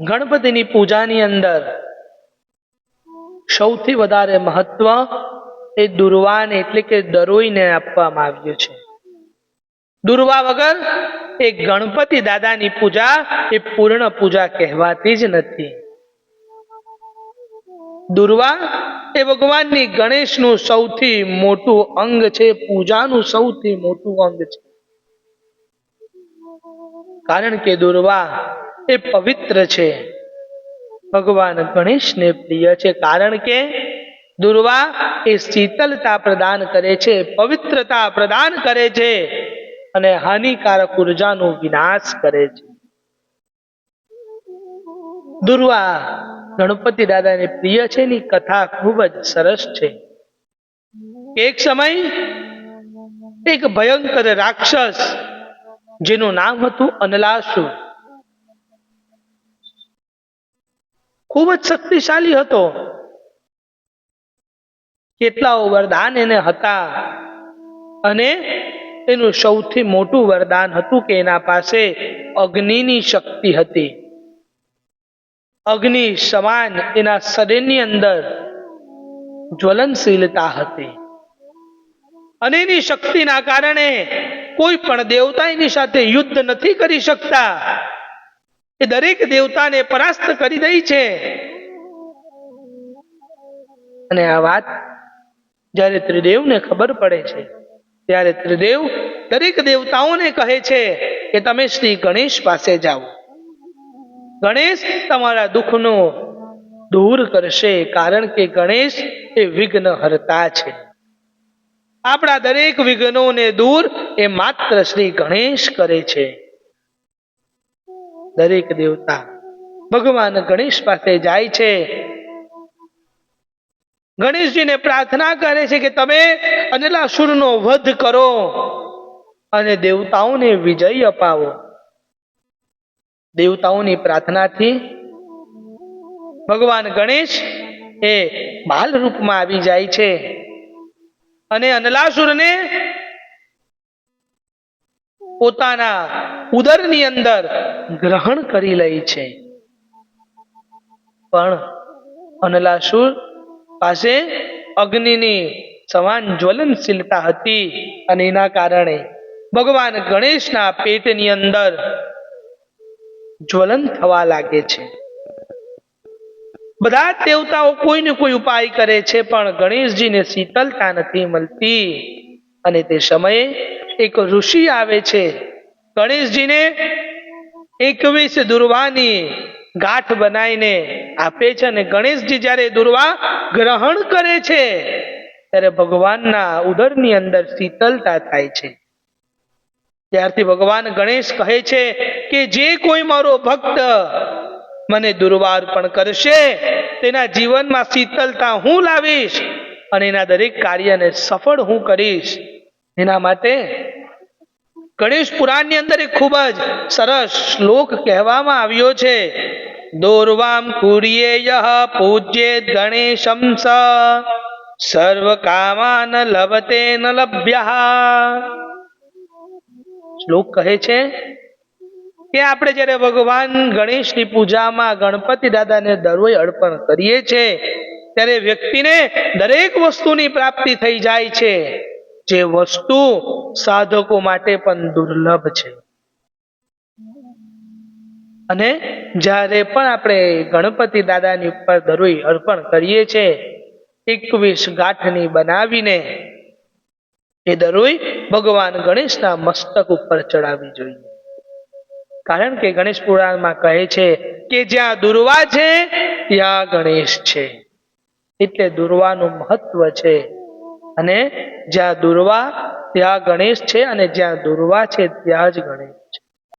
ગણપતિની પૂજાની અંદર સૌથી વધારે મહત્વ એ દુર્વાને એટલે કે દરોઈને આપવામાં આવ્યું છે. દુર્વા વગર એ ગણપતિ દાદાની પૂજા એ પૂર્ણ પૂજા કહેવાતી જ નથી. દુર્વા એ ભગવાનની ગણેશનું સૌથી મોટું અંગ છે, પૂજાનું સૌથી મોટું અંગ છે. કારણ કે દુર્વા એ પવિત્ર છે, ભગવાન ગણેશને પ્રિય છે. કારણ કે દુર્વા એ શીતલતા પ્રદાન કરે છે, પવિત્રતા પ્રદાન કરે છે અને હાનિકારક ઉર્જાનો વિનાશ કરે છે. દુર્વા ગણપતિ દાદાને પ્રિય છે ની કથા ખૂબ જ સરસ છે. એક સમય એક ભયંકર રાક્ષસ જેનું નામ હતું અનલાસુર, ખૂબ જ શક્તિશાળી હતો. કેટલાઓ વરદાન એને હતા અને એનું સૌથી મોટું વરદાન હતું કે એના પાસે અગ્નિની શક્તિ હતી. અગ્નિ સમાન એના શરીરની અંદર જ્વલનશીલતા હતી અને એની શક્તિના કારણે કોઈ પણ દેવતા એની સાથે યુદ્ધ નથી કરી શકતા. એ દરેક દેવતાને પરાસ્ત કરી દે છે. અને આ વાત જ્યારે ત્રિદેવને ખબર પડે છે ત્યારે ત્રિદેવ દરેક દેવતાઓને કહે છે કે તમે શ્રી ગણેશ પાસે જાઓ. ગણેશ તમારા દુઃખનો દૂર કરશે, કારણ કે ગણેશ એ વિઘ્ન હરતા છે. આપણા દરેક વિઘ્નોને દૂર એ માત્ર શ્રી ગણેશ કરે છે. દરેક દેવતા ભગવાન ગણેશ પાસે જાય છે, ગણેશજીને પ્રાર્થના કરે છે કે તમે અનલાસુરનો વધ કરો અને દેવતાઓને વિજય અપાવો. દેવતાઓની પ્રાર્થનાથી ભગવાન ગણેશ એ બાલ રૂપમાં આવી જાય છે અને અનલાસુરને પોતાના ઉદરની અંદર ગ્રહણ કરી લે છે. પણ અનલાસુર પાસે અગ્નિની સમાન જ્વલનશીલતા હતી અને એના કારણે ભગવાન ગણેશના પેટની અંદર જ્વલન થવા લાગે છે. બધા દેવતાઓ કોઈને કોઈ ઉપાય કરે છે, પણ ગણેશજીને શીતલતા નથી મળતી. અને તે સમયે એક ઋષિ આવે છે, ગણેશજીને 21 દુર્વાની ગાંઠ બનાવીને આપે છે અને ગણેશજી જ્યારે દુર્વા ગ્રહણ કરે છે ત્યારે ભગવાનના ઉદરની અંદર શીતલતા થાય છે. ત્યારથી ભગવાન ગણેશ કહે છે કે જે કોઈ મારો ભક્ત મને દુર્વા અર્પણ કરશે તેના જીવનમાં શીતલતા હું લાવીશ અને એના દરેક કાર્યને સફળ હું કરીશ. એના માટે ગણેશ પુરાણની અંદર એક ખૂબ જ સરસ શ્લોક કહેવામાં આવ્યો છે, દોર્વામ કુર્યેયઃ પૂજ્યેત ગણેશં સર્વ કામાન લભતે ન લભ્યઃ. શ્લોક કહે છે કે આપણે જ્યારે ભગવાન ગણેશની પૂજામાં ગણપતિ દાદાને દરોઈ અર્પણ કરીએ છીએ ત્યારે વ્યક્તિને દરેક વસ્તુની પ્રાપ્તિ થઈ જાય છે, જે વસ્તુ સાધકો માટે પણ દુર્લભ છે. અને જ્યારે પણ આપણે ગણપતિ દાદાની ઉપર દરોઈ અર્પણ કરીએ છીએ 21 ગાંઠની બનાવીને એ દરોઈ ભગવાન ગણેશના મસ્તક ઉપર ચડાવવી જોઈએ. કારણ કે ગણેશ પુરાણમાં કહે છે કે જ્યાં દુર્વા છે ત્યાં ગણેશ છે. એટલે દુર્વાનું મહત્વ છે અને જ્યાં દુર્વા ત્યાં ગણેશ છે અને જ્યાં દુર્વા છે ત્યાં જ ગણેશ.